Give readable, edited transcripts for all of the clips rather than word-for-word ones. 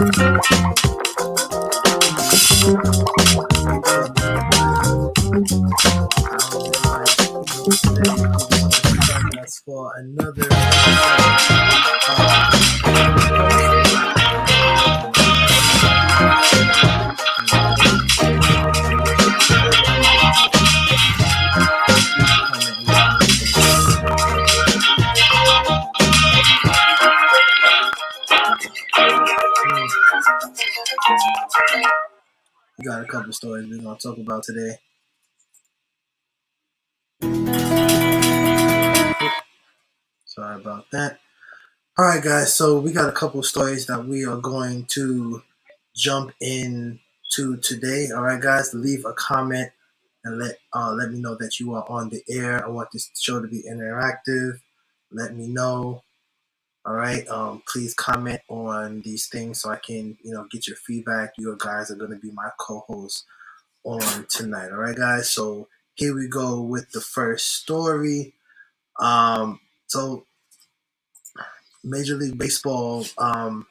That's for another we got a couple stories we're gonna talk about today. Sorry about that. All right, guys. So we got a couple stories that we are going to jump into today. All right, guys. Leave a comment and let me know that you are on the air. I want this show to be interactive. Let me know. All right. Please comment on these things so I can get your feedback. You guys are going to be my co-hosts on tonight. All right, guys. So here we go with the first story. So Major League Baseball, long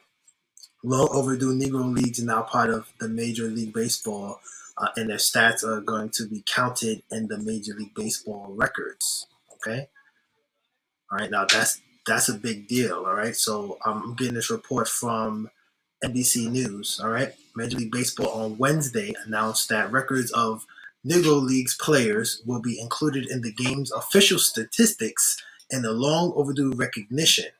overdue Negro leagues are now part of the Major League Baseball, and their stats are going to be counted in the Major League Baseball records. Okay, all right. Now that's a big deal. All right. So I'm getting this report from NBC News. All right. Major League Baseball on Wednesday announced that records of Negro Leagues players will be included in the game's official statistics in the long overdue recognition.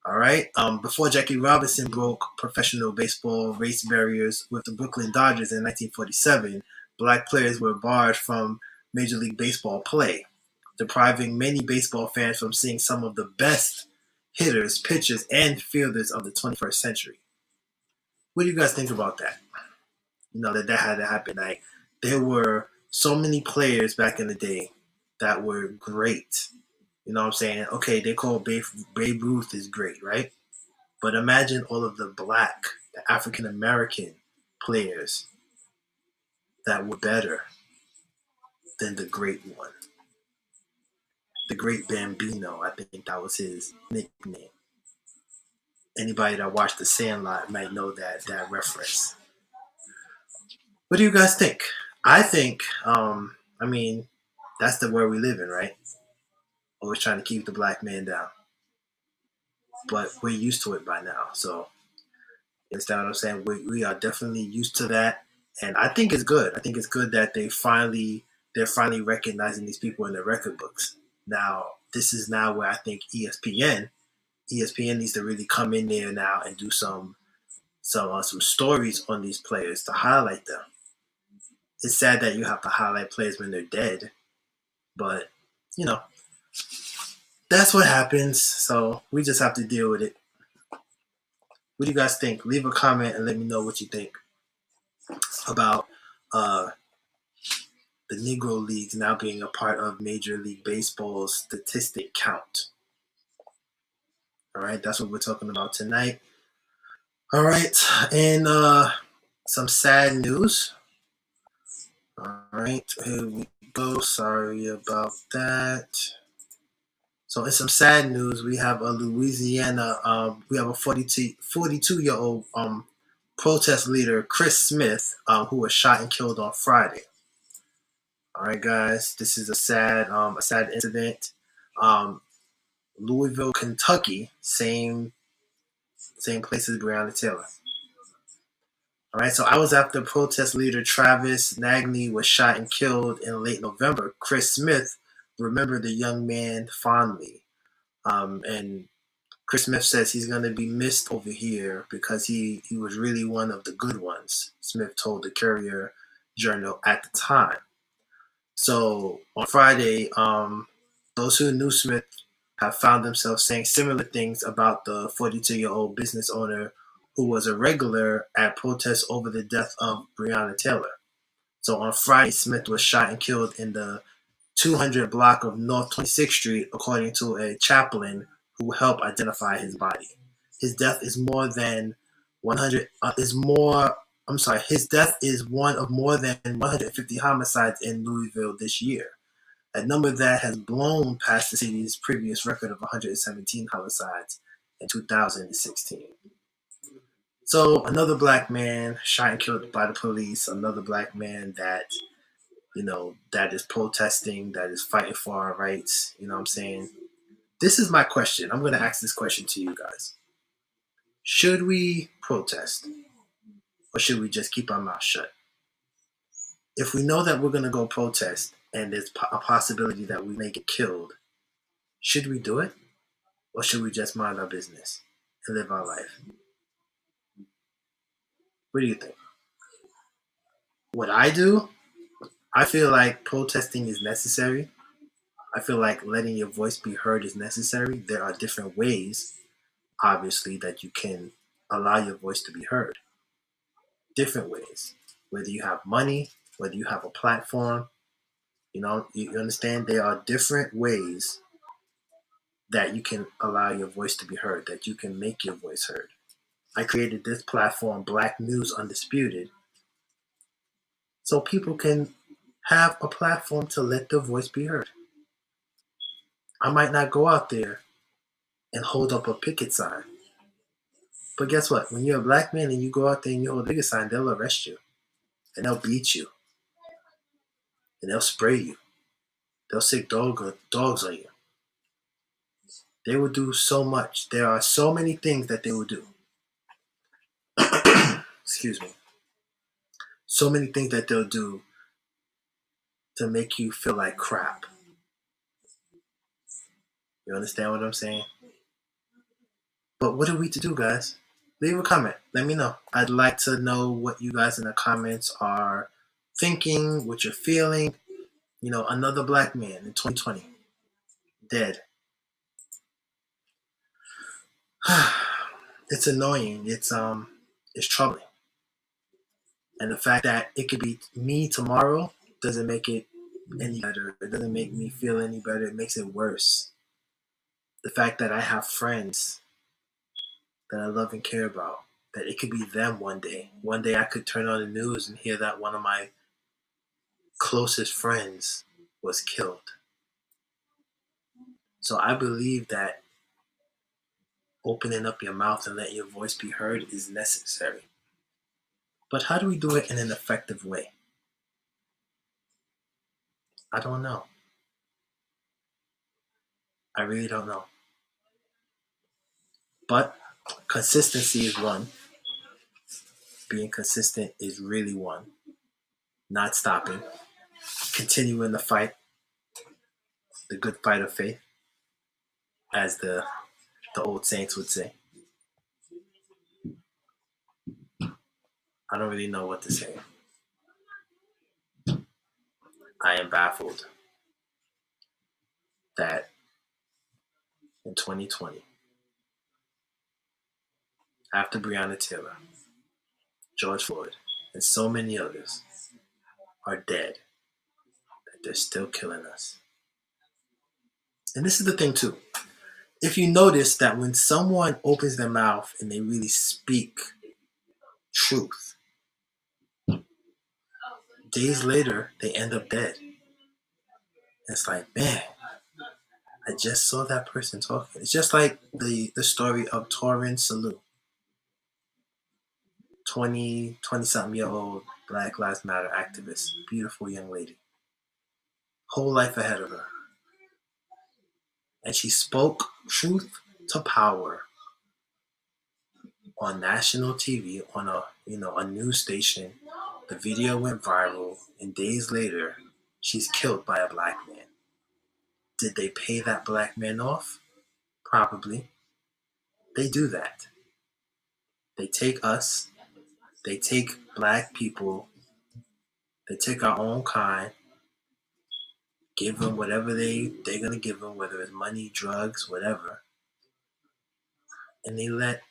All right. Before Jackie Robinson broke professional baseball race barriers with the Brooklyn Dodgers in 1947, black players were barred from Major League Baseball play, depriving many baseball fans from seeing some of the best hitters, pitchers, and fielders of the 21st century. What do you guys think about that? That had to happen. Like, there were so many players back in the day that were great. You know what I'm saying? Okay, they call Babe Ruth is great, right? But imagine all of the black, the African American players that were better than the great one. The Great Bambino, I think that was his nickname. Anybody that watched The Sandlot might know that reference. What do you guys think? I think, that's the world we live in, right? Always trying to keep the black man down. But we're used to it by now. So, you understand what I'm saying? We are definitely used to that. And I think it's good. I think it's good that they're finally recognizing these people in the record books. Now, this is now where I think ESPN needs to really come in there now and do some stories on these players to highlight them. It's sad that you have to highlight players when they're dead, but that's what happens. So we just have to deal with it. What do you guys think? Leave a comment and let me know what you think about the Negro Leagues now being a part of Major League Baseball's statistic count. All right, that's what we're talking about tonight. All right, and some sad news. All right, here we go. Sorry about that. So in some sad news, we have a Louisiana, we have a 42-year-old protest leader, Kris Smith, who was shot and killed on Friday. All right, guys, this is a sad incident. Louisville, Kentucky, same place as Breonna Taylor. All right, so hours after protest leader Travis Nagney was shot and killed in late November, Kris Smith remembered the young man fondly. And Kris Smith says he's going to be missed over here because he was really one of the good ones, Smith told the Courier Journal at the time. So on Friday, those who knew Smith have found themselves saying similar things about the 42-year-old business owner who was a regular at protests over the death of Breonna Taylor. So on Friday, Smith was shot and killed in the 200 block of North 26th Street, according to a chaplain who helped identify his body. His death is more than 100. His death is one of more than 150 homicides in Louisville this year, a number that has blown past the city's previous record of 117 homicides in 2016. So another black man shot and killed by the police. Another black man that that is protesting, that is fighting for our rights. You know what I'm saying? This is my question. I'm going to ask this question to you guys. Should we protest or should we just keep our mouth shut? If we know that we're going to go protest and there's a possibility that we may get killed, should we do it or should we just mind our business and live our life? What do you think? What I do, I feel like protesting is necessary. I feel like letting your voice be heard is necessary. There are different ways, obviously, that you can allow your voice to be heard. Different ways. Whether you have money, whether you have a platform, you understand there are different ways that you can allow your voice to be heard, that you can make your voice heard. I created this platform, Black News Undisputed, so people can have a platform to let their voice be heard. I might not go out there and hold up a picket sign. But guess what? When you're a black man and you go out there and you hold a picket sign, they'll arrest you. And they'll beat you. And they'll spray you. They'll sick dogs on you. They will do so much. There are so many things that they will do. Excuse me. So many things that they'll do to make you feel like crap. You understand what I'm saying? But what are we to do, guys? Leave a comment. Let me know. I'd like to know what you guys in the comments are thinking, what you're feeling. Another black man in 2020, dead. It's annoying. It's troubling. And the fact that it could be me tomorrow doesn't make it any better. It doesn't make me feel any better. It makes it worse. The fact that I have friends that I love and care about, that it could be them one day. One day I could turn on the news and hear that one of my closest friends was killed. So I believe that opening up your mouth and let your voice be heard is necessary. But how do we do it in an effective way? I don't know. I really don't know. But consistency is one. Being consistent is really one. Not stopping. Continuing the fight. The good fight of faith, as the old saints would say. I don't really know what to say. I am baffled that in 2020, after Breonna Taylor, George Floyd, and so many others are dead, that they're still killing us. And this is the thing too. If you notice that when someone opens their mouth and they really speak truth, days later they end up dead. It's like, man, I just saw that person talking. It's just like the story of Torrin Salute, 20 something year old Black Lives Matter activist, beautiful young lady, whole life ahead of her. And she spoke truth to power on national TV, on a news station. The video went viral, and days later, she's killed by a black man. Did they pay that black man off? Probably. They do that. They take us, they take black people, they take our own kind, give them whatever they're gonna give them, whether it's money, drugs, whatever, and they let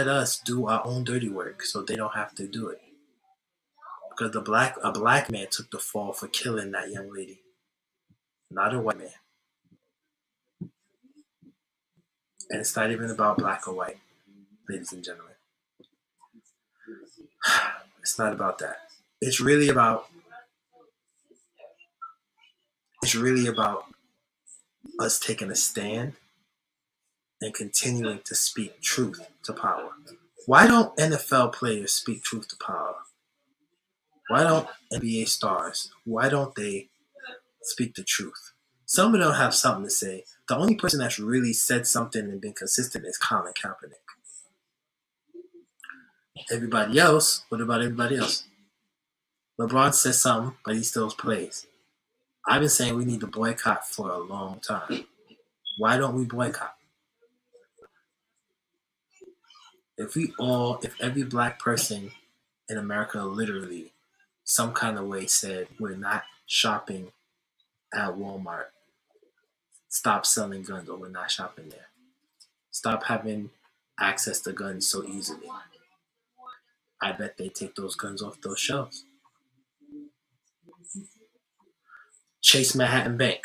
us do our own dirty work so they don't have to do it. Because a black man took the fall for killing that young lady, not a white man. And it's not even about black or white, ladies and gentlemen. It's not about that. It's really about us taking a stand and continuing to speak truth to power. Why don't NFL players speak truth to power? Why don't NBA stars? Why don't they speak the truth? Some of them have something to say. The only person that's really said something and been consistent is Colin Kaepernick. Everybody else, what about everybody else? LeBron says something, but he still plays. I've been saying we need to boycott for a long time. Why don't we boycott? If every black person in America literally some kind of way said we're not shopping at Walmart, stop selling guns, or we're not shopping there. Stop having access to guns so easily. I bet they take those guns off those shelves. Chase Manhattan Bank.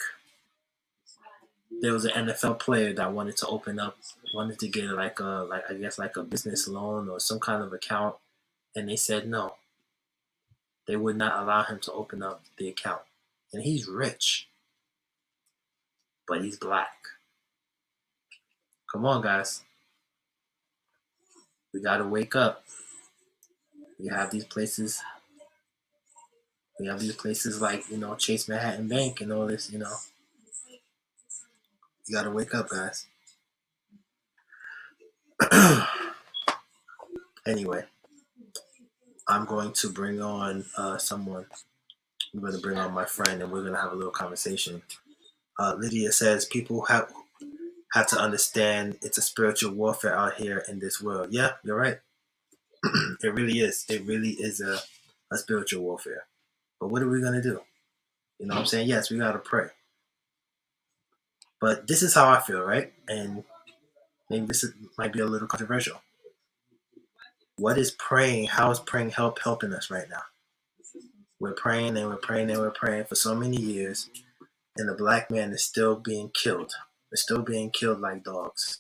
There was an NFL player that wanted to get like a business loan or some kind of account, and they said no. They would not allow him to open up the account. And he's rich, but he's black. Come on, guys. We got to wake up. We have these places. We have these places like, Chase Manhattan Bank and all this, You got to wake up, guys. Anyway, I'm going to bring on someone. I'm going to bring on my friend, and we're going to have a little conversation. Lydia says people have to understand it's a spiritual warfare out here in this world. Yeah, you're right. It really is. It really is a spiritual warfare. But what are we going to do? You know what I'm saying? Yes, we got to pray. But this is how I feel, right? And maybe might be a little controversial. What is praying? How is praying helping us right now? We're praying and we're praying and we're praying for so many years, and the black man is still being killed. We're still being killed like dogs.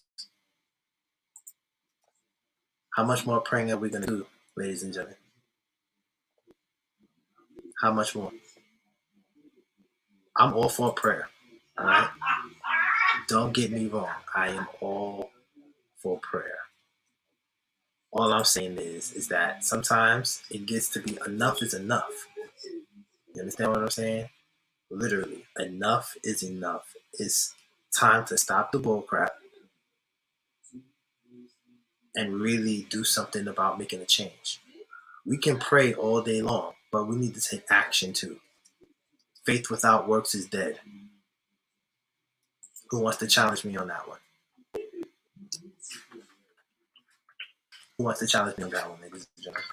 How much more praying are we going to do, ladies and gentlemen? How much more? I'm all for prayer. All right? Don't get me wrong. I am all for prayer. All I'm saying is that sometimes it gets to be enough is enough. You understand what I'm saying? Literally, enough is enough. It's time to stop the bullcrap and really do something about making a change. We can pray all day long, but we need to take action too. Faith without works is dead. Who wants to challenge me on that one? Who wants to challenge me on that one, ladies and gentlemen?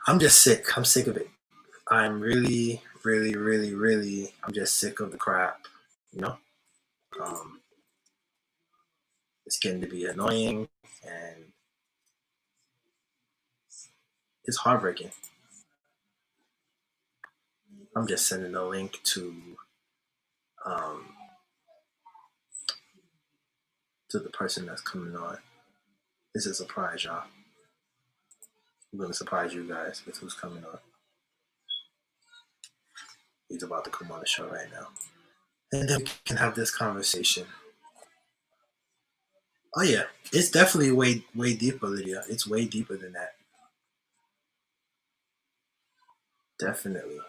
I'm just sick. I'm sick of it. I'm really, really, really, really, I'm just sick of the crap, you know? Um, it's getting to be annoying, and it's heartbreaking. I'm just sending a link um, to the person that's coming on. It's a surprise, y'all. I'm going to surprise you guys with who's coming on. He's about to come on the show right now. And then we can have this conversation. Oh, yeah. It's definitely way, way deeper, Lydia. It's way deeper than that. Definitely.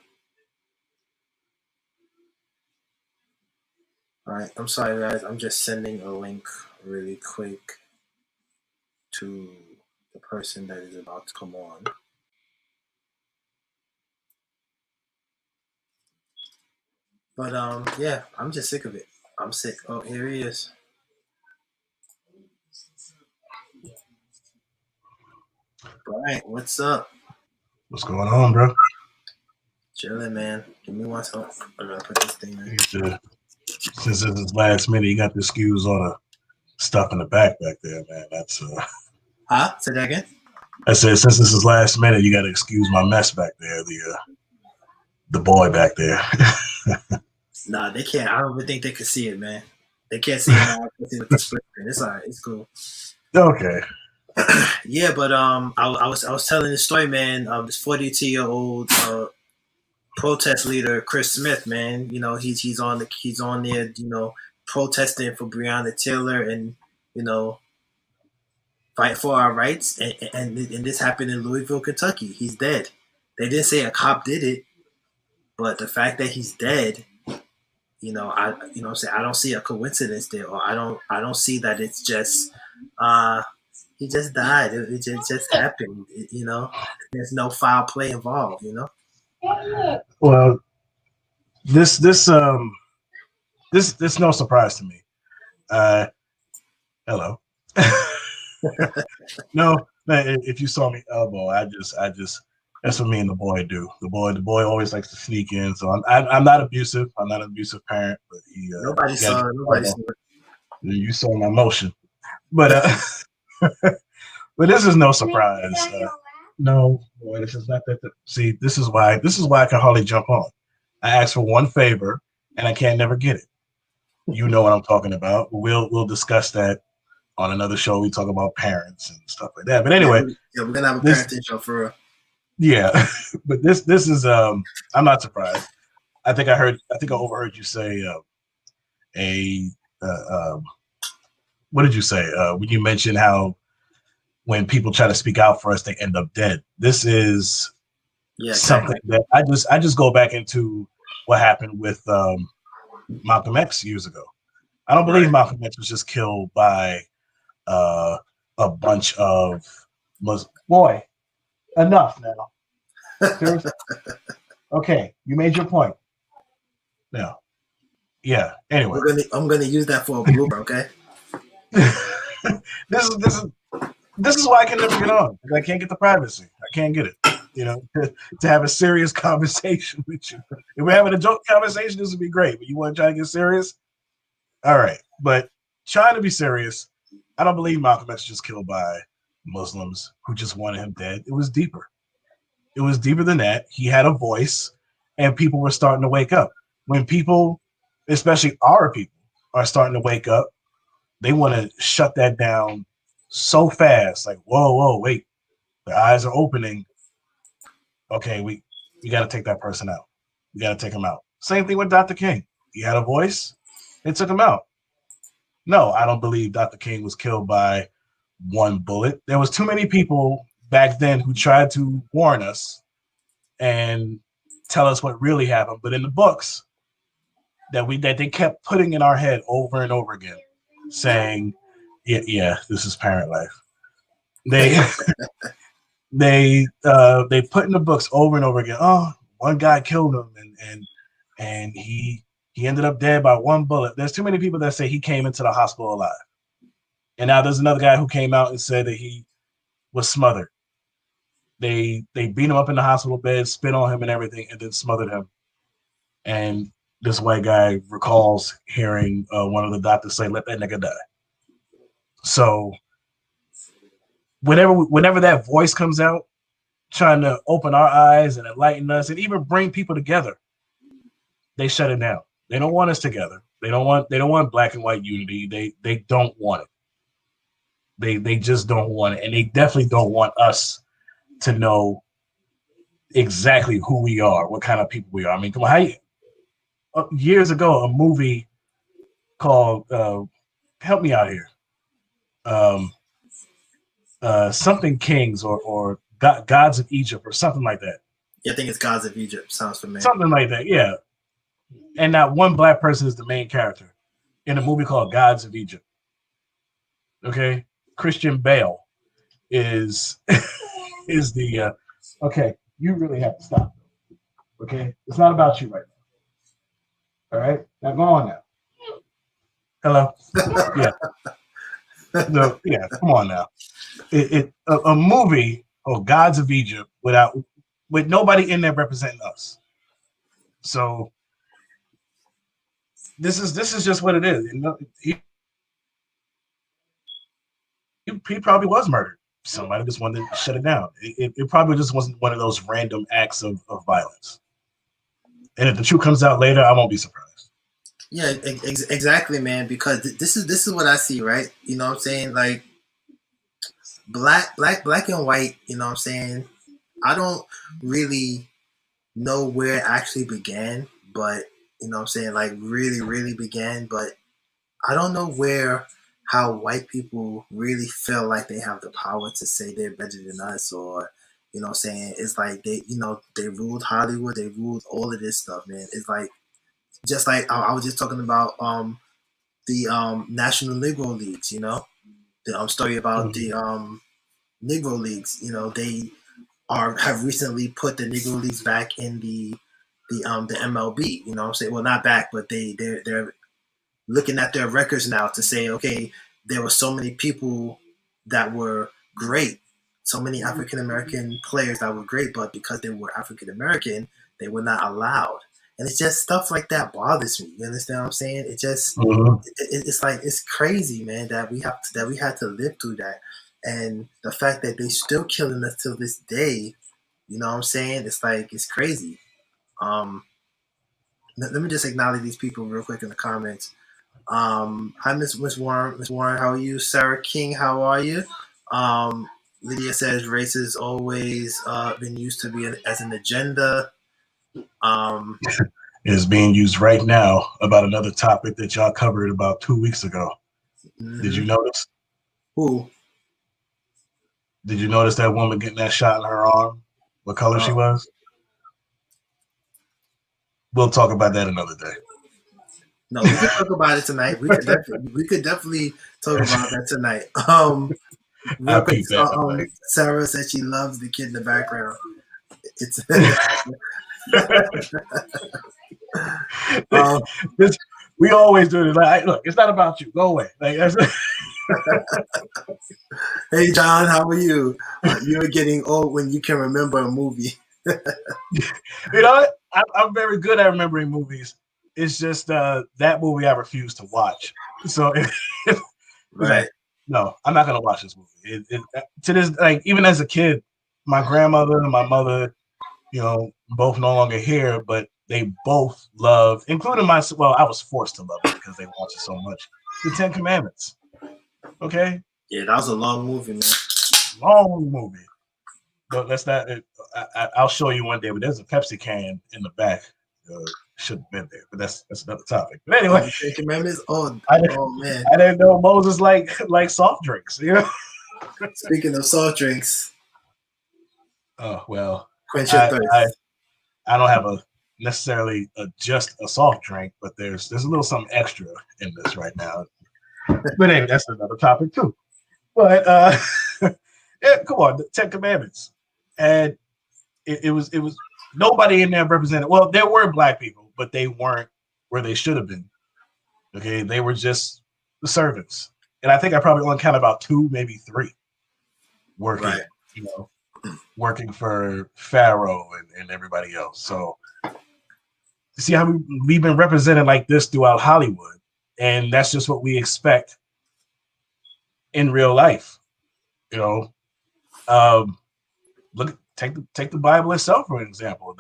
All right. I'm sorry, guys. I'm just sending a link really quick to the person that is about to come on. But yeah, I'm just sick of it. I'm sick. Oh, here he is. Brian, what's up? What's going on, bro? Chilling, man. Give me one second. I'm gonna put this thing in. Since this is last minute, you got the excuse on the stuff in the back there, man. That's Huh? Say that again? I said since this is last minute, you got to excuse my mess back there. The boy back there. Nah, they can't. I don't even think they can see it, man. They can't see it now. I can see it with the split screen. It's alright. It's cool. Okay. Yeah, but I was telling the story, man. This 42-year-old protest leader, Kris Smith, man. You know, he's on there, protesting for Breonna Taylor and, you know, fight for our rights. And this happened in Louisville, Kentucky. He's dead. They didn't say a cop did it, but the fact that he's dead, I'm saying, I don't see a coincidence there, or I don't see that it's just uh he just died. It just happened. There's no foul play involved. Well, this no surprise to me. Hello. No, if you saw me elbow, I just that's what me and the boy do. The boy always likes to sneak in. So I'm not abusive. I'm not an abusive parent, but Nobody saw it. Nobody saw it. You saw my motion, but but this is no surprise. No, boy, this is not that. See, this is why I can hardly jump on. I asked for one favor, and I can't never get it. You know what I'm talking about. We'll discuss that on another show. We talk about parents and stuff like that. But anyway, yeah, we're gonna have a parenting show for real. Yeah, but this is I'm not surprised. I think I overheard you say what did you say when you mentioned how when people try to speak out for us, they end up dead. This is something that I just go back into what happened with Malcolm X years ago. I don't believe Malcolm X was just killed by a bunch of Muslims. Boy, enough now. Seriously? Okay, you made your point. Now, yeah. Anyway, I'm gonna use that for a blooper. Okay. This is why I can never get on. I can't get the privacy. I can't get it. To have a serious conversation with you. If we're having a joke conversation, this would be great. But you want to try to get serious? All right. But trying to be serious, I don't believe Malcolm X was just killed by Muslims who just wanted him dead. It was deeper. It was deeper than that. He had a voice, and people were starting to wake up. When people, especially our people, are starting to wake up, they want to shut that down so fast. Like, whoa, wait. The eyes are opening. Okay, we got to take that person out. We got to take him out. Same thing with Dr. King. He had a voice. They took him out. No, I don't believe Dr. King was killed by one bullet. There was too many people back then who tried to warn us and tell us what really happened. But in the books that they kept putting in our head over and over again, saying, yeah, this is parent life. They they put in the books over and over again. Oh, one guy killed him, and he ended up dead by one bullet. There's too many people that say he came into the hospital alive, and now there's another guy who came out and said that he was smothered. They beat him up in the hospital bed, spit on him and everything, and then smothered him. And this white guy recalls hearing one of the doctors say, "Let that nigga die." So whenever that voice comes out, trying to open our eyes and enlighten us and even bring people together, they shut it down. They don't want us together. They don't want black and white unity. They don't want it. They just don't want it. And they definitely don't want us to know exactly who we are, what kind of people we are. I mean, come on, years ago, a movie called help me out here. Something Kings or Gods of Egypt or something like that. Yeah, I think it's Gods of Egypt. Sounds familiar. Something like that, yeah. And not one black person is the main character in a movie called Gods of Egypt. Okay, Christian Bale is is the okay. You really have to stop. Okay, it's not about you right now. All right, now go on now. Hello. Yeah. Yeah. Come on now. A movie called Gods of Egypt with nobody in there representing us. So this is just what it is. He probably was murdered. Somebody just wanted to shut it down. It probably just wasn't one of those random acts of violence. And if the truth comes out later, I won't be surprised. Yeah, exactly, man. Because this is what I see, right? You know what I'm saying? Like black and white. You know what I'm saying? I don't really know where it actually began, but you know what I'm saying? Like really, really began. But I don't know how white people really feel like they have the power to say they're better than us, or saying it's like they ruled Hollywood, they ruled all of this stuff, man. It's like just like I was just talking about the National Negro Leagues, the story about the Negro Leagues. They have recently put the Negro Leagues back in the MLB. You know what I'm saying? Well, not back, but they're looking at their records now to say, okay, there were so many people that were great, so many African American players that were great, but because they were African American, they were not allowed. And it's just stuff like that bothers me. You understand what I'm saying? It just it's like it's crazy, man, that we had to live through that, and the fact that they still killing us till this day. You know what I'm saying? It's like it's crazy. Um, let me just acknowledge these people real quick in the comments. Hi, Miss Warren. Miss Warren, how are you? Sarah King, how are you? Lydia says race has always been used to be as an agenda. Is being used right now about another topic that y'all covered about 2 weeks ago. Did you notice? Who? Did you notice that woman getting that shot in her arm? What color she was? We'll talk about that another day. No, we could talk about it tonight. We could definitely talk about that tonight. Real quick, Sarah said she loves the kid in the background. It's we always do this. Like, look, it's not about you. Go away. Like, hey, John, how are you? You're getting old when you can remember a movie. You know what? I'm very good at remembering movies. It's just that movie I refuse to watch. So, right. Like, no, I'm not gonna watch this movie. To this, like, even as a kid, my grandmother and my mother, both no longer here, but they both loved, including myself. Well, I was forced to love it because they watched it so much. The Ten Commandments. Okay. Yeah, that was a long movie, man. Long movie. But let's not. I'll show you one day. But there's a Pepsi can in the back. Should have been there, but that's another topic. But anyway, Ten Commandments. Oh man, I didn't know Moses like soft drinks. Speaking of soft drinks. Oh well. Quench your thirst. I don't have necessarily just a soft drink, but there's a little something extra in this right now. But anyway, that's another topic too. But yeah, come on, the Ten Commandments, and it was nobody in there represented. Well, there were black people, but they weren't where they should have been. Okay, they were just the servants, and I think I probably only counted about 2, maybe 3 working. Right. Working for Pharaoh and everybody else. So you see how we've been represented like this throughout Hollywood, and that's just what we expect in real life. Look, take the Bible itself for example.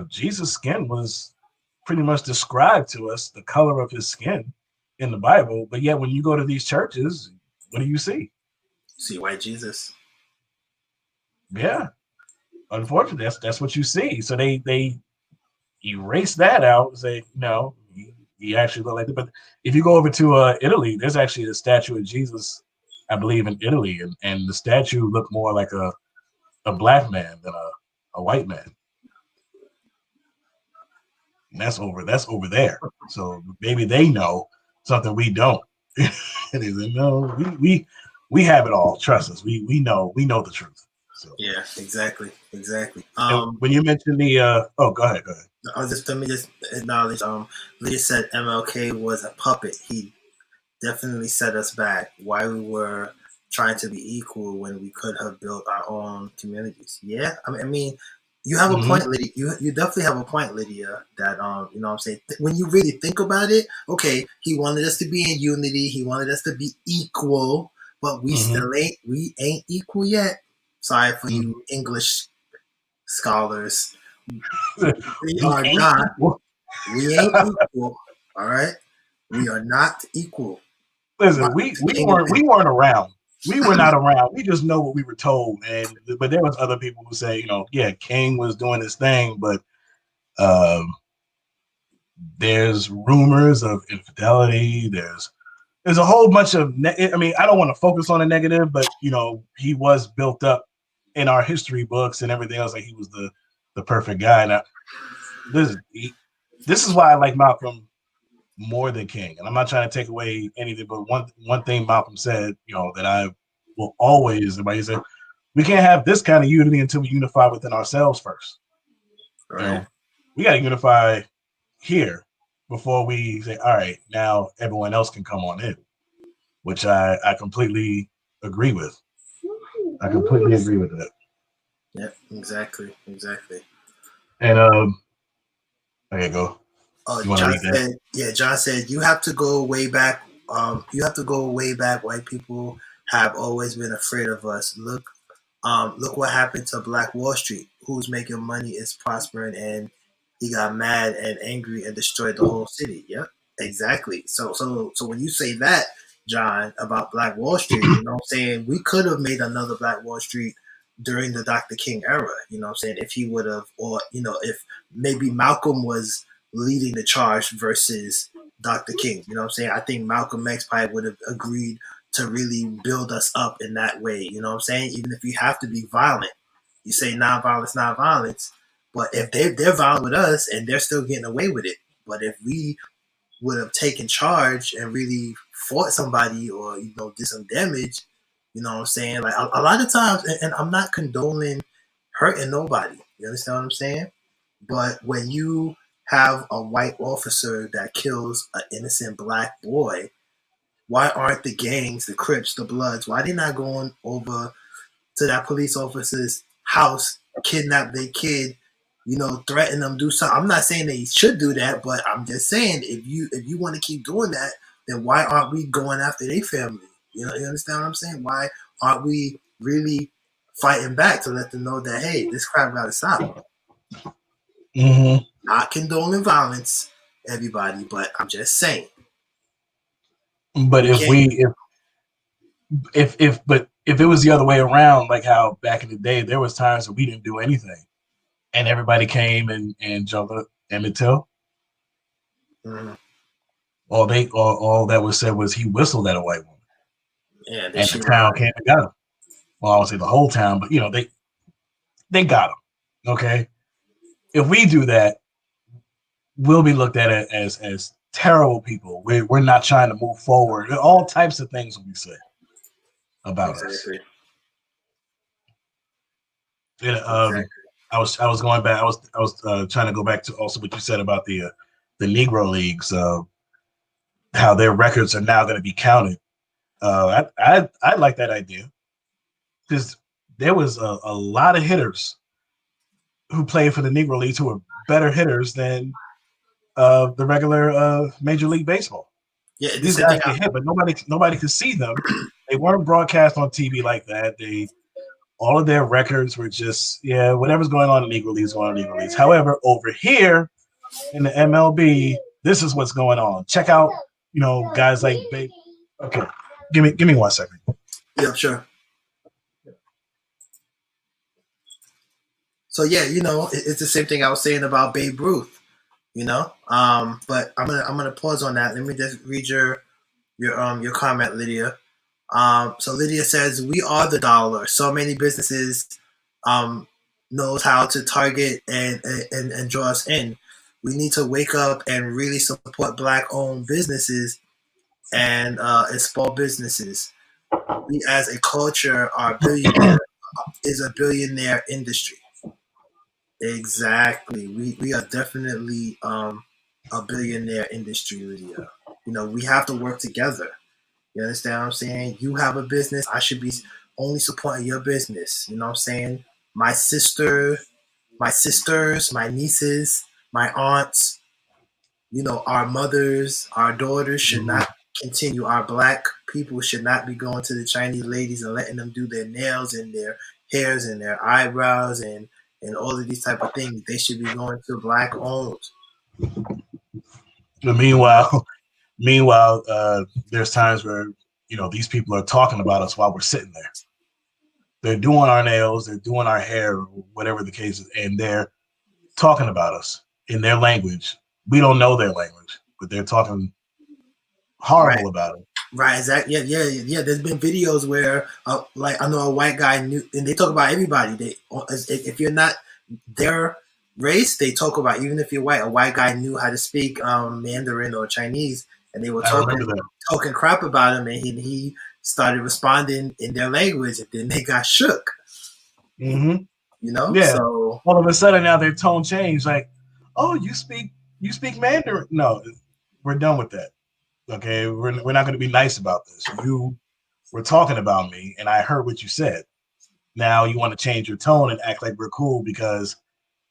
Jesus' skin was pretty much described to us, the color of his skin in the Bible, but yet when you go to these churches, what do you see? See white Jesus. Yeah, unfortunately, that's what you see. So they erase that out and say no, he actually looked like that. But if you go over to Italy, there's actually a statue of Jesus, I believe, in Italy, and the statue looked more like a black man than a white man. And that's over there. So maybe they know something we don't. And they say, no, we have it all. Trust us. We know the truth. So. Yeah, exactly. When you mentioned the go ahead. Let me just acknowledge. Leah said MLK was a puppet. He definitely set us back. Why we were trying to be equal when we could have built our own communities. Yeah, I mean, you have a point, Lydia. You definitely have a point, Lydia. That you know what I'm saying. When you really think about it, okay, he wanted us to be in unity. He wanted us to be equal, but we still ain't. We ain't equal yet. Sorry for you English scholars. We are not. Equal. We ain't equal. All right, we are not equal. Listen, we weren't around. We were not around. We just know what we were told, but there was other people who say, yeah, King was doing his thing, but there's rumors of infidelity. There's a whole bunch of. I mean, I don't want to focus on the negative, but he was built up in our history books and everything else like he was the perfect guy. Now, this is why I like Malcolm more than King, and I'm not trying to take away anything, but one thing Malcolm said, that I will always. Everybody said we can't have this kind of unity until we unify within ourselves first. Right. We got to unify here before we say, all right, now everyone else can come on in, which I completely agree with. I completely agree with that. Yeah, exactly. And there you go. Oh, You want to read that? John said you have to go way back. You have to go way back. White people have always been afraid of us. Look what happened to Black Wall Street. Who's making money is prospering, and he got mad and angry and destroyed the whole city. Yep, exactly. So when you say that, John, about Black Wall Street, what I'm saying? We could have made another Black Wall Street during the Dr. King era. You know what I'm saying? If he would have, or if maybe Malcolm was leading the charge versus Dr. King. You know what I'm saying? I think Malcolm X probably would have agreed to really build us up in that way. You know what I'm saying? Even if you have to be violent, you say non-violence. But if they're violent with us and they're still getting away with it, but if we would have taken charge and really fought somebody or did some damage, you know what I'm saying? Like a lot of times, and I'm not condoning hurting nobody. You understand what I'm saying? But when you have a white officer that kills an innocent black boy, why aren't the gangs, the Crips, the Bloods, why they not going over to that police officer's house, kidnap their kid, threaten them, do something? I'm not saying they should do that, but I'm just saying if you want to keep doing that, then why aren't we going after their family? You understand what I'm saying? Why aren't we really fighting back to let them know that, hey, this crap gotta stop? Mm-hmm. Not condoning violence, everybody, but I'm just saying. But if it was the other way around, like how back in the day there was times that we didn't do anything, and everybody came and jumped up Emmett Till. Mm-hmm. All that was said was he whistled at a white woman, Yeah, and the town came and got him. Well, I won't say the whole town, but they got him. Okay, if we do that, we'll be looked at as terrible people. We're not trying to move forward. All types of things will be said about us. Yeah, I was going back. I was trying to go back to also what you said about the Negro leagues, how their records are now going to be counted. I like that idea because there was a lot of hitters who played for the Negro leagues who were better hitters than the regular Major League Baseball. Yeah, these guys get hit, but nobody could see them. They weren't broadcast on TV like that. All of their records were just whatever's going on in Negro Leagues going on in Negro Leagues. However, over here in the MLB, this is what's going on. Check out, guys like Babe. Okay, give me 1 second. Yeah, sure. So it's the same thing I was saying about Babe Ruth. But I'm gonna pause on that. Let me just read your comment, Lydia. So Lydia says, we are the dollar. So many businesses knows how to target and draw us in. We need to wake up and really support Black-owned businesses and small businesses. We, as a culture, are billionaire is a billionaire industry. Exactly. We are definitely a billionaire industry, Lydia. We have to work together. You understand what I'm saying? You have a business. I should be only supporting your business. You know what I'm saying? My sisters, my nieces, my aunts, our mothers, our daughters should not continue. Our Black people should not be going to the Chinese ladies and letting them do their nails and their hairs and their eyebrows and all of these type of things. They should be going to Black owned. But meanwhile, there's times where these people are talking about us while we're sitting there. They're doing our nails, they're doing our hair, whatever the case is, and they're talking about us in their language we don't know their language, but they're talking horrible about it. Right, exactly. Yeah. There's been videos where, like, I know a white guy knew, and they talk about everybody. If you're not their race, they talk about even if you're white. A white guy knew how to speak Mandarin or Chinese, and they were talking crap about him, and he started responding in their language, and then they got shook. Mm-hmm. You know, yeah. So all of a sudden now their tone changed. Like, oh, you speak Mandarin? No, we're done with that. Okay, we're not going to be nice about this. You were talking about me, and I heard what you said. Now you want to change your tone and act like we're cool because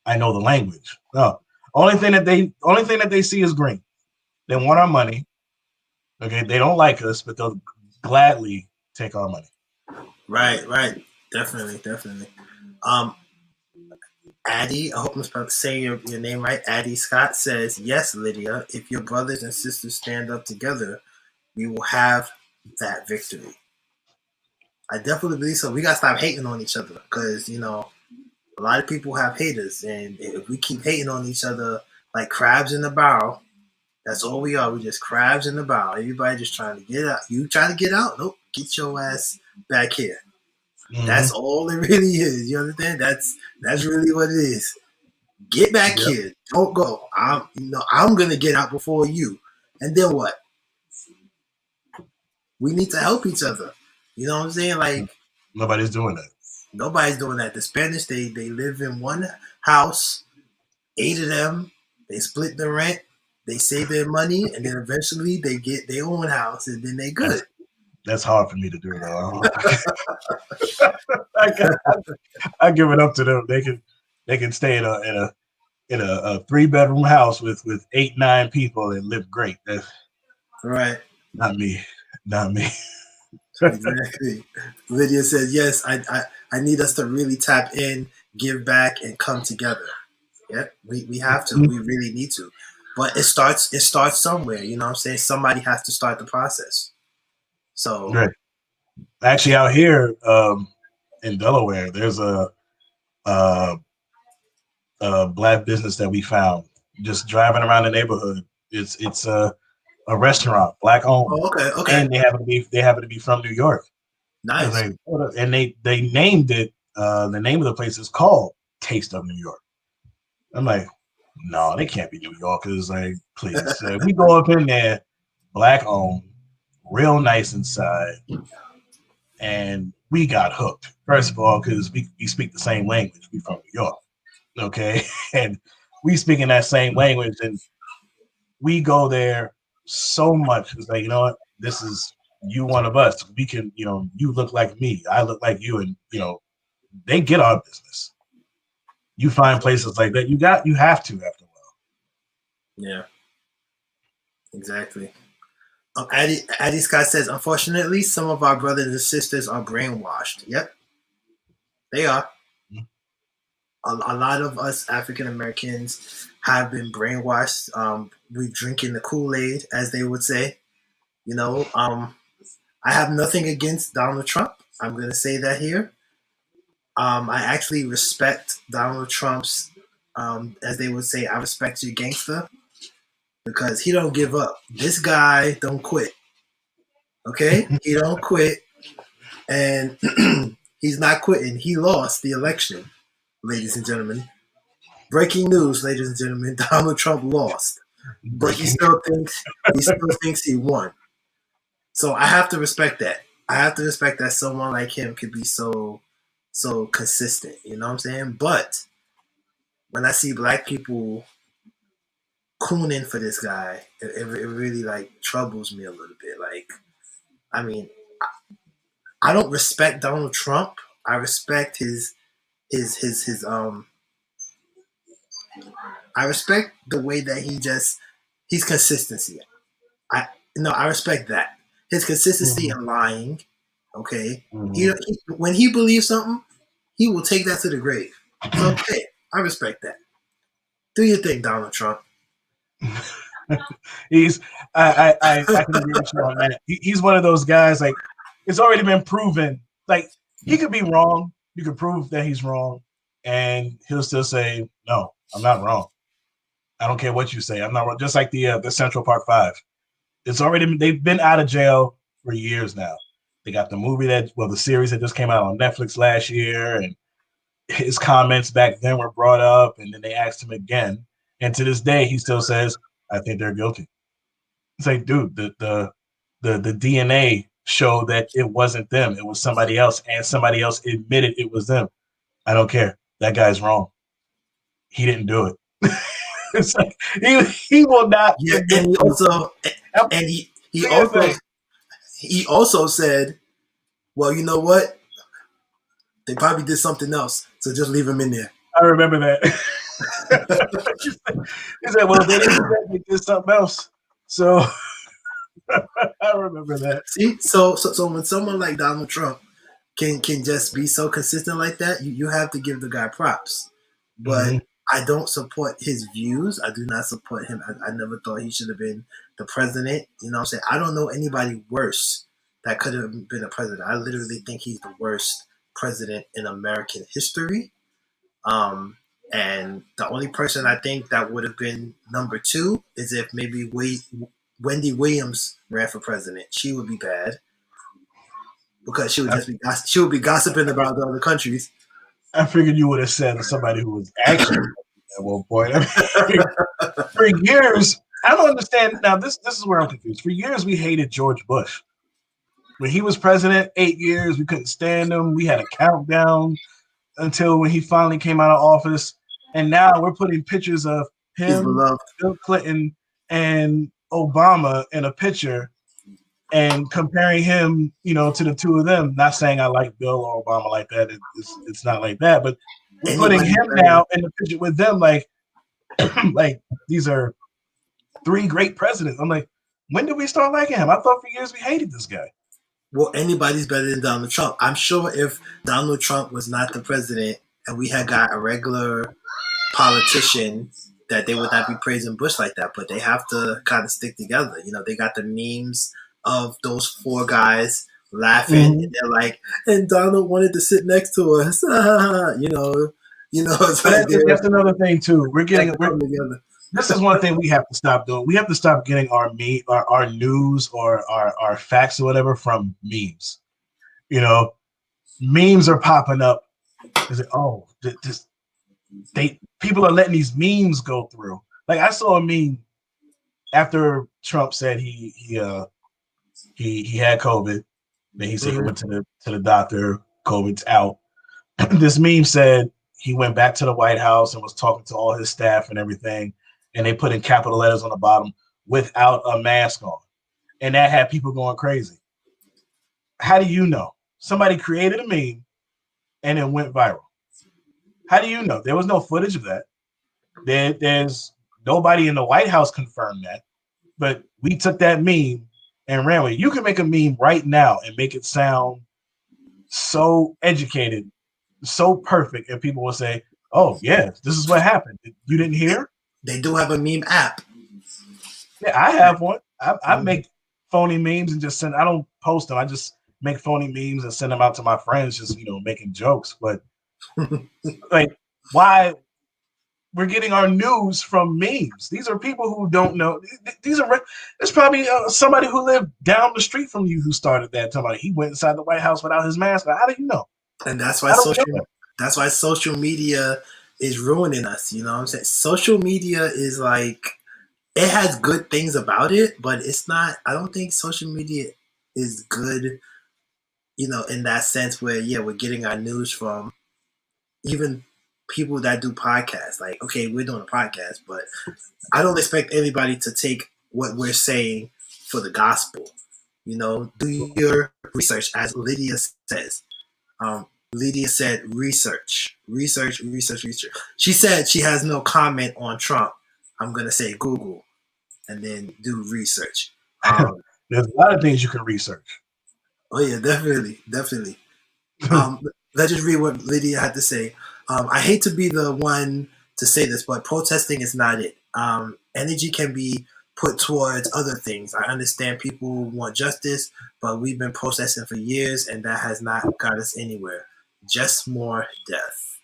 I know the language. No, only thing that they see is green. They want our money. Okay, they don't like us, but they'll gladly take our money. Right, definitely. Addie, I hope I'm saying your name right. Addie Scott says, yes, Lydia, if your brothers and sisters stand up together, we will have that victory. I definitely believe so. We got to stop hating on each other because, a lot of people have haters. And if we keep hating on each other like crabs in the barrel, that's all we are. We just crabs in the barrel. Everybody just trying to get out. You trying to get out? Nope. Get your ass back here. Mm-hmm. That's all it really is. You understand? That's really what it is. Get back here. Don't go. I'm gonna get out before you. And then what? We need to help each other. You know what I'm saying? Like nobody's doing that. Nobody's doing that. The Spanish, they live in one house, 8 of them. They split the rent. They save their money, and then eventually they get their own house, and then they good. That's hard for me to do, though. I give it up to them. They can stay in a 3-bedroom house with 8, 9 people and live great. That's right. Not me. Exactly. Lydia said, "Yes, I need us to really tap in, give back, and come together. Yeah, we have to. We really need to. But it starts somewhere. You know what I'm saying? Somebody has to start the process. So, right. Actually, out here in Delaware, there's a black business that we found just driving around the neighborhood. It's a restaurant, black owned. Oh, okay. And they happen to be from New York. Nice. And they named it. The name of the place is called Taste of New York. I'm like, no, they can't be New Yorkers. Like, please. We go up in there, black owned, real nice inside, and we got hooked. First of all, because we speak the same language. We from New York, okay, and we speak in that same language, and we go there so much. It's like, you know what, this is you one of us. We can, you look like me, I look like you, and they get our business. You find places like that. You have to after a while. Yeah, exactly. Addie Scott says, unfortunately, some of our brothers and sisters are brainwashed. Yep, they are. Mm-hmm. A lot of us African Americans have been brainwashed. We're drinking the Kool-Aid, as they would say. I have nothing against Donald Trump. I'm going to say that here. I actually respect Donald Trump's, as they would say, I respect you, gangster, because he don't give up. This guy don't quit. Okay? He don't quit, and he's not quitting. He lost the election, ladies and gentlemen. Breaking news, ladies and gentlemen. Donald Trump lost, but he still thinks he won. So I have to respect that. I have to respect that someone like him could be so consistent. You know what I'm saying? But when I see black people cooning for this guy, it really like troubles me a little bit. Like, I mean, I don't respect Donald Trump. I respect his I respect the way that he's consistency. I respect that. His consistency in lying. Okay. Mm-hmm. When he believes something, he will take that to the grave. So okay, I respect that. Do your thing, Donald Trump. I can agree with you on that. He's one of those guys, like, it's already been proven. Like, he could be wrong. You could prove that he's wrong, and he'll still say, no, I'm not wrong. I don't care what you say. I'm not just like the Central Park Five. They've been out of jail for years now. They got the the series that just came out on Netflix last year, and his comments back then were brought up, and then they asked him again. And to this day, he still says, "I think they're guilty." It's like, dude, the DNA showed that it wasn't them; it was somebody else, and somebody else admitted it was them. I don't care. That guy's wrong. He didn't do it. It's like he will not Yeah, forget. and and he also said, "Well, you know what? They probably did something else, so just leave him in there." I remember that. He said, "Well, they didn't do that. They did something else." So I remember that. See, so when someone like Donald Trump can just be so consistent like that, you have to give the guy props. But I don't support his views. I do not support him. I never thought he should have been the president. You know what I'm saying? I don't know anybody worse that could have been a president. I literally think he's the worst president in American history. And the only person I think that would have been number two is if maybe Wendy Williams ran for president. She would be bad because she would be gossiping about the other countries. I figured you would have said somebody who was actually at one point. I mean, for years, I don't understand. Now, this is where I'm confused. For years, we hated George Bush. When he was president, 8 years, we couldn't stand him. We had a countdown until when he finally came out of office. And now we're putting pictures of him, Bill Clinton, and Obama in a picture and comparing him, to the two of them. Not saying I like Bill or Obama like that. It's not like that. But we're putting him now in the picture with them like these are three great presidents. I'm like, when did we start liking him? I thought for years we hated this guy. Well, anybody's better than Donald Trump. I'm sure if Donald Trump was not the president and we had got a regular politician, that they would not be praising Bush like that. But they have to kind of stick together. They got the memes of those four guys laughing, and they're like, and Donald wanted to sit next to us. It's like that's another thing too. together. This is one thing we have to stop doing. We have to stop getting our news or our facts or whatever from memes. Memes are popping up. Is it? Oh, people are letting these memes go through. Like I saw a meme after Trump said he had COVID. Then he said he went to the doctor. COVID's out. This meme said he went back to the White House and was talking to all his staff and everything. And they put in capital letters on the bottom without a mask on. And that had people going crazy. How do you know? Somebody created a meme and it went viral. How do you know? There was no footage of that. There's nobody in the White House confirmed that. But we took that meme and ran with it. You can make a meme right now and make it sound so educated, so perfect. And people will say, oh, yeah, this is what happened. You didn't hear? They do have a meme app. Yeah, I have one. I make phony memes and just send. I don't post them. I just make phony memes and send them out to my friends, just making jokes. But like, why we're getting our news from memes? These are people who don't know. There's probably somebody who lived down the street from you who started that. Somebody he went inside the White House without his mask. How do you know? And that's why social media is ruining us. You know what I'm saying? Social media is like, it has good things about it, but it's not. I don't think social media is good. In that sense where we're getting our news from even people that do podcasts. Like, okay, we're doing a podcast, but I don't expect anybody to take what we're saying for the gospel. Do your research, as Lydia says. Lydia said research. She said she has no comment on Trump. I'm going to say Google and then do research. There's a lot of things you can research. Oh, yeah, definitely. Let's just read what Lydia had to say. I hate to be the one to say this, but protesting is not it. Energy can be put towards other things. I understand people want justice, but we've been protesting for years, and that has not got us anywhere. Just more death.